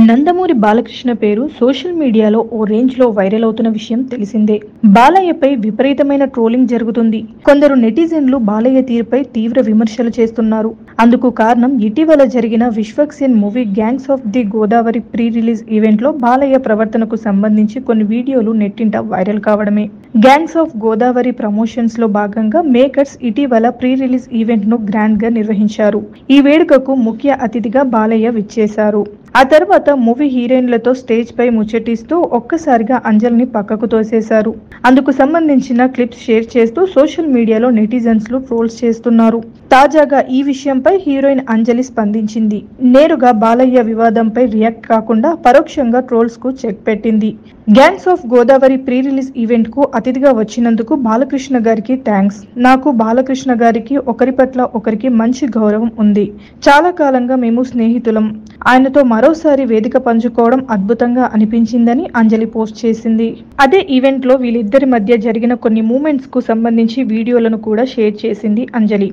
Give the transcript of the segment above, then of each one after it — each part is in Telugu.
నందమూరి బాలకృష్ణ పేరు సోషల్ మీడియాలో ఓ రేంజ్ లో వైరల్ అవుతున్న విషయం తెలిసిందే. బాలయ్యపై విపరీతమైన ట్రోలింగ్ జరుగుతుంది. కొందరు నెటిజన్లు బాలయ్య తీరుపై తీవ్ర విమర్శలు చేస్తున్నారు. అందుకు కారణం ఇటీవల జరిగిన Vishwaksen movie gangs of the Godavari pre release event లో బాలయ్య ప్రవర్తనకు సంబంధించి కొన్ని వీడియోలు నెట్టింట వైరల్ కావడమే. గ్యాంగ్స్ ఆఫ్ గోదావరి ప్రమోషన్స్ లో భాగంగా మేకర్స్ ఇటీవల ప్రీ రిలీజ్ ఈవెంట్ ను గ్రాండ్ గా నిర్వహించారు. ఈ వేడుకకు ముఖ్య అతిథిగా బాలయ్య విచ్చేశారు. ఆ తర్వాత మూవీ హీరోయిన్లతో స్టేజ్ పై ముచ్చటిస్తూ ఒక్కసారిగా అంజలిని పక్కకు తోసేశారు. అందుకు సంబంధించిన క్లిప్స్ షేర్ చేస్తూ సోషల్ మీడియాలో నెటిజన్స్ ట్రోల్స్ చేస్తున్నారు. తాజాగా ఈ విషయంపై హీరోయిన్ అంజలి స్పందించింది. నేరుగా బాలయ్య వివాదంపై రియాక్ట్ కాకుండా పరోక్షంగా ట్రోల్స్ కు చెక్ పెట్టింది. Gangs of Godavari pre release event కు అతిథిగా వచ్చినందుకు బాలకృష్ణ గారికి థ్యాంక్స్. నాకు బాలకృష్ణ గారికి ఒకరి పట్ల ఒకరికి మంచి గౌరవం ఉంది. చాలా కాలంగా మేము స్నేహితులం. ఆయనతో మరోసారి వేదిక పంచుకోవడం అద్భుతంగా అనిపించిందని అంజలి పోస్ట్ చేసింది. అదే ఈవెంట్ లో వీళ్ళిద్దరి మధ్య జరిగిన కొన్ని మూమెంట్స్ కు సంబంధించి వీడియోలను కూడా షేర్ చేసింది అంజలి.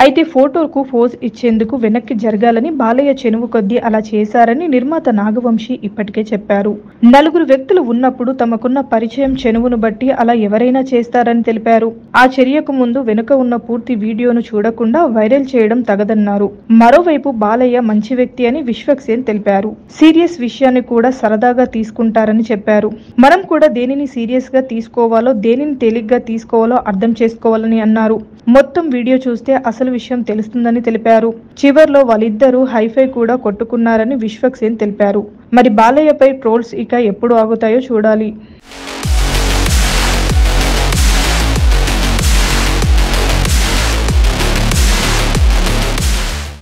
అయితే ఫోటోకు పోజ్ ఇచ్చేందుకు వెనక్కి జరగాలని బాలయ్య చెనువు కొద్దీ అలా చేశారని నిర్మాత నాగవంశీ ఇప్పటికే చెప్పారు. నలుగురు వ్యక్తులు ఉన్నప్పుడు తమకున్న పరిచయం చెనువును బట్టి అలా ఎవరైనా చేస్తారని తెలిపారు. ఆ చర్యకు ముందు వెనుక ఉన్న పూర్తి వీడియోను చూడకుండా వైరల్ చేయడం తగదన్నారు. మరోవైపు బాలయ్య మంచి వ్యక్తి అని విశ్వక్సేన్ తెలిపారు. సీరియస్ విషయాన్ని కూడా సరదాగా తీసుకుంటారని చెప్పారు. మనం కూడా దేనిని సీరియస్ గా తీసుకోవాలో దేనిని తేలిగ్గా తీసుకోవాలో అర్థం చేసుకోవాలని అన్నారు. మొత్తం వీడియో చూస్తే అసలు విషయం తెలుస్తుందని తెలిపారు. చివర్లో వాళ్ళిద్దరూ హైఫై కూడా కొట్టుకున్నారని విశ్వక్సేన్ తెలిపారు. మరి బాలయ్యపై ట్రోల్స్ ఇక ఎప్పుడు ఆగుతాయో చూడాలి.